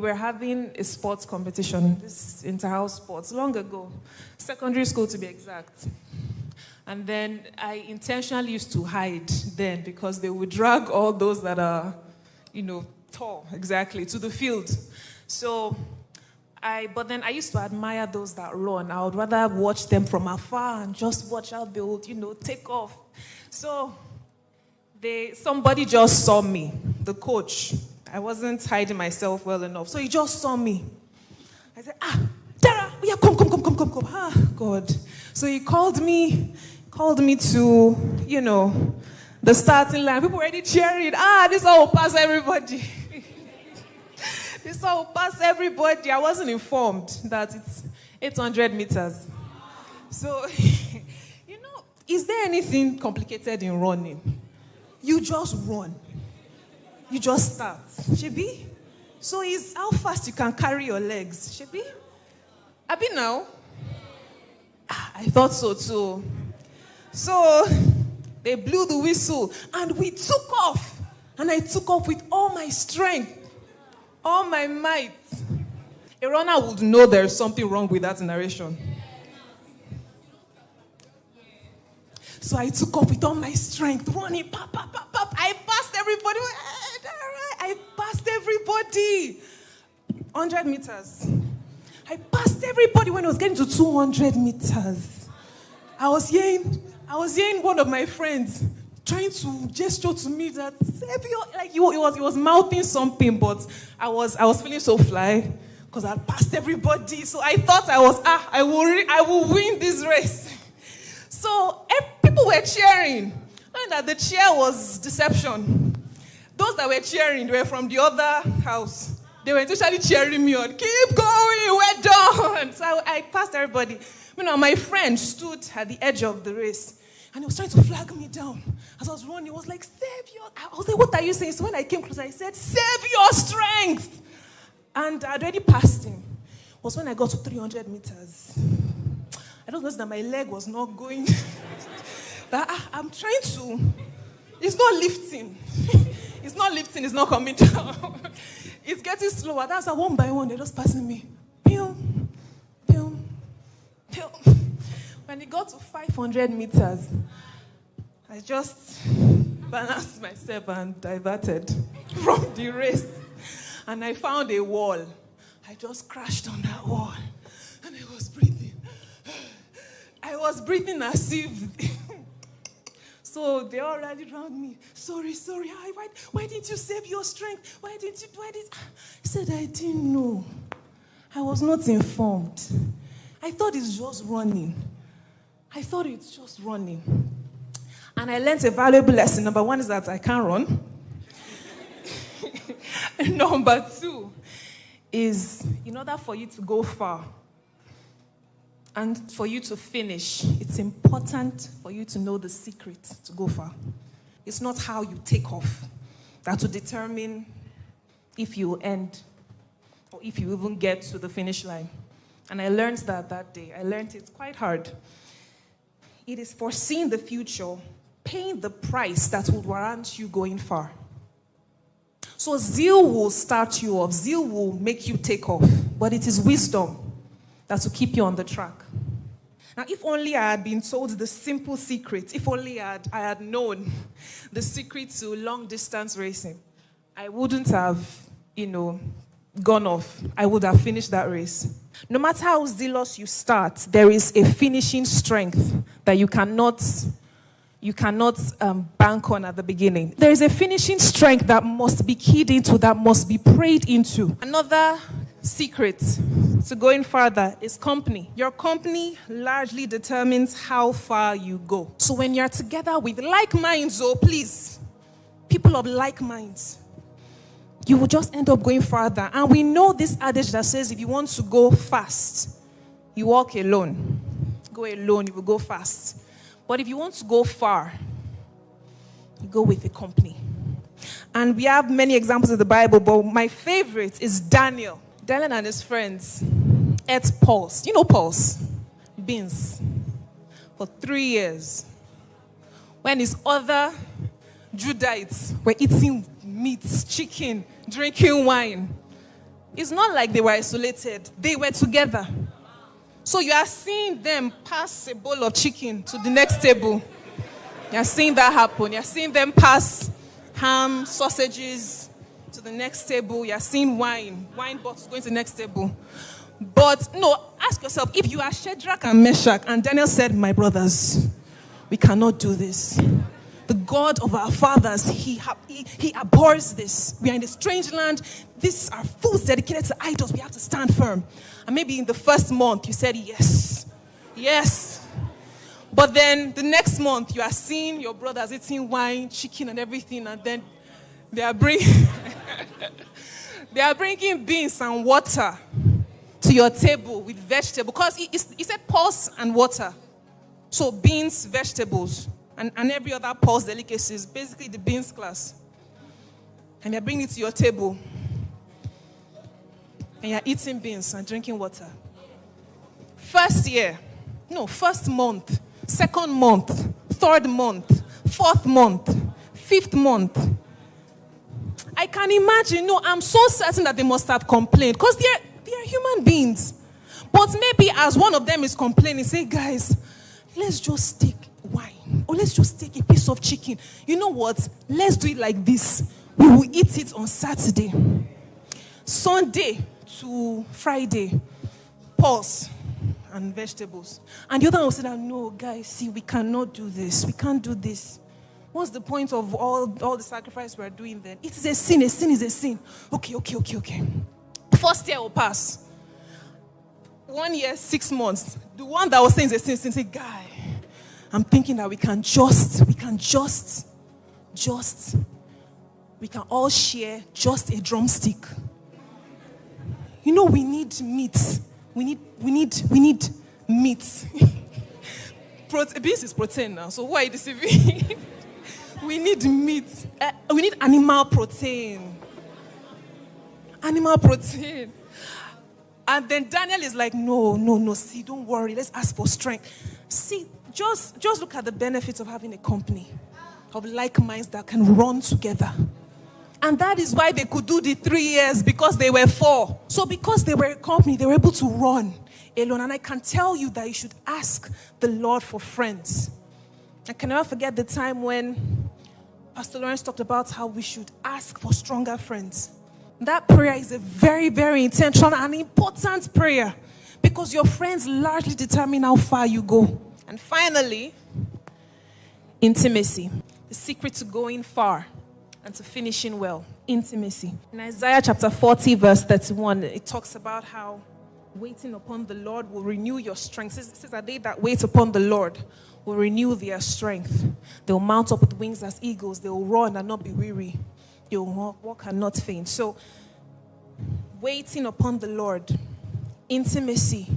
were having a sports competition, this inter-house sports, long ago, secondary school to be exact. And then I intentionally used to hide then because they would drag all those that are, tall, exactly, to the field. But then I used to admire those that run. I would rather watch them from afar and just watch how they would, take off. So somebody just saw me, the coach. I wasn't hiding myself well enough. So he just saw me. I said, Dara, yeah, come. God. So he called me to, the starting line. People already cheering. This all will pass everybody. This all will pass everybody. I wasn't informed that it's 800 meters. So, is there anything complicated in running? You just run. You just start. Shebi? So it's how fast you can carry your legs. Shebi? Abi now? I thought so too. So they blew the whistle and we took off. And I took off with all my strength, all my might. A runner would know there's something wrong with that narration. So I took off with all my strength, running, pop. I passed everybody. I passed everybody. 100 meters. I passed everybody when I was getting to 200 meters. I was hearing one of my friends trying to gesture to me that, like he was mouthing something, but I was feeling so fly because I passed everybody. So I thought I will win this race. So people were cheering. And that the cheer was deception. Those that were cheering, they were from the other house. They were essentially cheering me on. Keep going, we're done. So I passed everybody. My friend stood at the edge of the race. And he was trying to flag me down. As I was running, he was like, I was like, what are you saying? So when I came closer, I said, save your strength. And I'd already passed him. It was when I got to 300 meters. I don't know that my leg was not going. But I'm trying to. It's not lifting. It's not coming down. It's getting slower. That's how one by one, they're just passing me. Pew. When it got to 500 meters, I just balanced myself and diverted from the race. And I found a wall. I just crashed on that wall. And I was breathing. As if... So they all rallied around me. Sorry. Why didn't you save your strength? Why did I said I didn't know. I was not informed. I thought it's just running. And I learned a valuable lesson. Number one is that I can't run. Number two is, in order for you to go far and for you to finish, it's important for you to know the secret to go far. It's not how you take off that will determine if you end or if you even get to the finish line. And I learned that day. I learned it's quite hard. It is foreseeing the future, paying the price that would warrant you going far. So zeal will start you off. Zeal will make you take off. But it is wisdom that will keep you on the track. Now, if only I had been told the simple secret, if only I had known the secret to long-distance racing, I wouldn't have, gone off. I would have finished that race. No matter how zealous you start, there is a finishing strength that you cannot bank on at the beginning. There is a finishing strength that must be keyed into, that must be prayed into. Another secret to going further is company. Your company largely determines how far you go. So when you're together with like minds, please, people of like minds, you will just end up going further. And we know this adage that says if you want to go fast, you walk alone. Go alone, you will go fast. But if you want to go far, you go with a company. And we have many examples in the Bible, but my favorite is Daniel. Daniel and his friends ate pulse. You know pulse? Beans. For 3 years. When his other Judites were eating meat, chicken, drinking wine. It's not like they were isolated. They were together. So you are seeing them pass a bowl of chicken to the next table. You are seeing that happen. You are seeing them pass ham, sausages to the next table. You are seeing wine bottles going to the next table. But no, ask yourself, if you are Shadrach and Meshach, and Daniel said, my brothers, we cannot do this. The God of our fathers, he abhors this. We are in a strange land. These are fools dedicated to idols. We have to stand firm. And maybe in the first month, you said yes. Yes. But then the next month, you are seeing your brothers eating wine, chicken, and everything. And then they are bringing beans and water to your table with vegetables. Because he said pulse and water. So beans, vegetables, and every other pulse delicacies, basically the beans class. And they're bringing it to your table. And you're eating beans and drinking water. First month, second month, third month, fourth month, fifth month. I can imagine, I'm so certain that they must have complained because they are human beings. But maybe as one of them is complaining, say, guys, let's just take wine or let's just take a piece of chicken. You know what? Let's do it like this. We will eat it on Saturday. Sunday to Friday, pulse and vegetables. And the other one will say that, no, guys, see, we cannot do this. We can't do this. What's the point of all the sacrifice we're doing then? It is a sin. A sin is a sin. Okay. First year will pass. 1 year, 6 months. The one that was saying is a sin, say, guy, I'm thinking that we can all share just a drumstick. We need meat. We need meat. Beans is protein now, so why are you deceiving? We need meat. We need animal protein. And then Daniel is like, no, see, don't worry. Let's ask for strength. See, just look at the benefits of having a company of like minds that can run together. And that is why they could do the 3 years, because they were 4. So because they were a company, they were able to run alone. And I can tell you that you should ask the Lord for friends. I can never forget the time when Pastor Lawrence talked about how we should ask for stronger friends. That prayer is a very, very intentional and important prayer because your friends largely determine how far you go. And finally, intimacy. The secret to going far and to finishing well. Intimacy. In Isaiah chapter 40, verse 31, it talks about how waiting upon the Lord will renew your strength. It says that they that wait upon the Lord will renew their strength. They will mount up with wings as eagles. They will run and not be weary. They will walk and not faint. So, waiting upon the Lord, intimacy,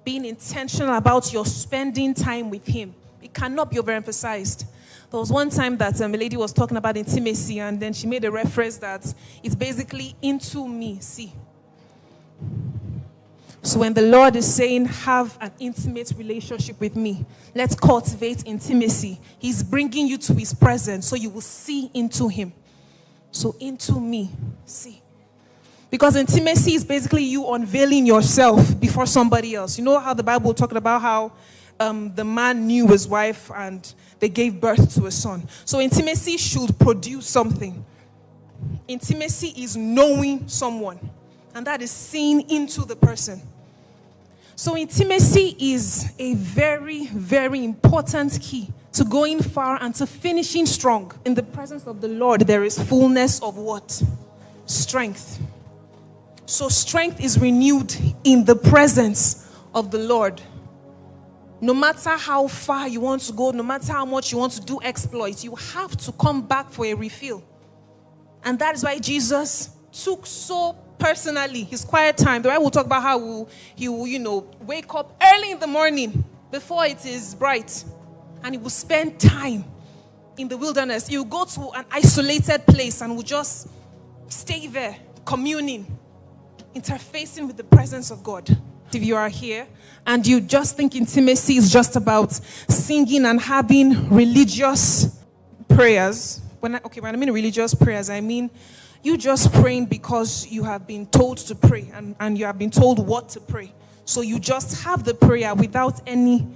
being intentional about your spending time with Him. It cannot be overemphasized. There was one time that a lady was talking about intimacy, and then she made a reference that it's basically into me. See. So when the Lord is saying, have an intimate relationship with me, let's cultivate intimacy. He's bringing you to His presence so you will see into Him. So into me, see. Because intimacy is basically you unveiling yourself before somebody else. You know how the Bible talked about how the man knew his wife and they gave birth to a son. So intimacy should produce something. Intimacy is knowing someone. And that is seeing into the person. So intimacy is a very, very important key to going far and to finishing strong. In the presence of the Lord, there is fullness of what? Strength. So strength is renewed in the presence of the Lord. No matter how far you want to go, no matter how much you want to do exploits, you have to come back for a refill. And that is why Jesus took so personally his quiet time. The Bible will talk about how he will, wake up early in the morning before it is bright. And he will spend time in the wilderness. He will go to an isolated place and will just stay there, communing, interfacing with the presence of God. If you are here and you just think intimacy is just about singing and having religious prayers. When I mean religious prayers, I mean, you just praying because you have been told to pray and you have been told what to pray. So you just have the prayer without any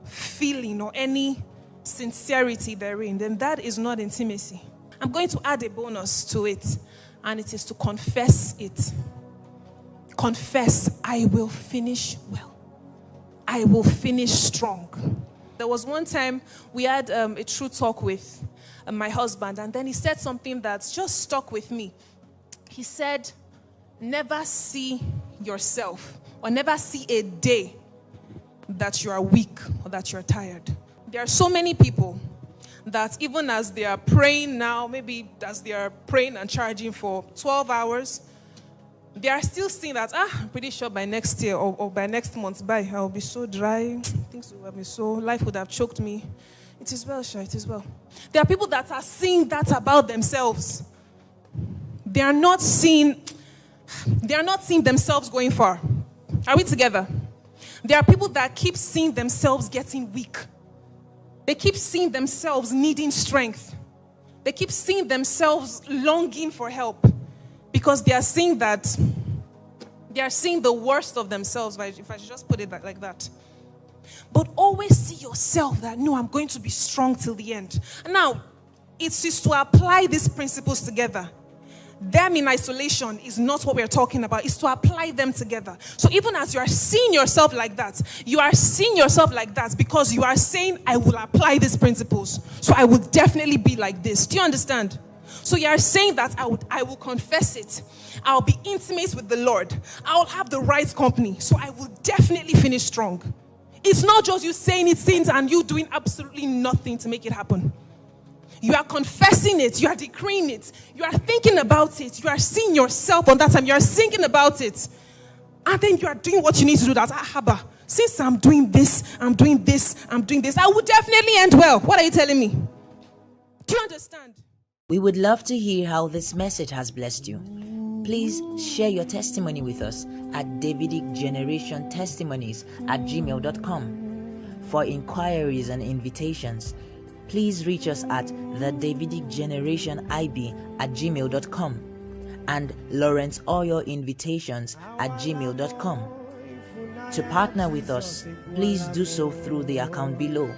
feeling or any sincerity therein, then that is not intimacy. I'm going to add a bonus to it, and it is to confess it. Confess, I will finish well. I will finish strong. There was one time we had a true talk with my husband, and then he said something that's just stuck with me. He said, never see yourself or never see a day that you are weak or that you're tired. There are so many people that even as they are praying now, maybe as they are praying and charging for 12 hours, they are still seeing that, I'm pretty sure by next year or by next month, I'll be so dry, things will have been so, life would have choked me. It is well, Sha, it is well. There are people that are seeing that about themselves. They are not seeing themselves going far. Are we together? There are people that keep seeing themselves getting weak. They keep seeing themselves needing strength. They keep seeing themselves longing for help because they are seeing the worst of themselves, if I should just put it like that. But always see yourself that, no, I'm going to be strong till the end. Now, it's just to apply these principles together. Them in isolation is not what we're talking about. It's to apply them together. So even as you are seeing yourself like that, you are seeing yourself like that because you are saying, I will apply these principles. So I will definitely be like this. Do you understand? So you are saying that I will confess it. I'll be intimate with the Lord. I'll have the right company. So I will definitely finish strong. It's not just you saying it and you doing absolutely nothing to make it happen. You are confessing it. You are decreeing it. You are thinking about it. You are seeing yourself on that time. You are thinking about it. And then you are doing what you need to do. That, Haba, since I'm doing this, I will definitely end well. What are you telling me? Do you understand? We would love to hear how this message has blessed you. Please share your testimony with us at davidicgenerationtestimonies@gmail.com. For inquiries and invitations, please reach us at thedavidicgenerationib@gmail.com and Lawrence Oyor invitations@gmail.com. To partner with us, please do so through the account below.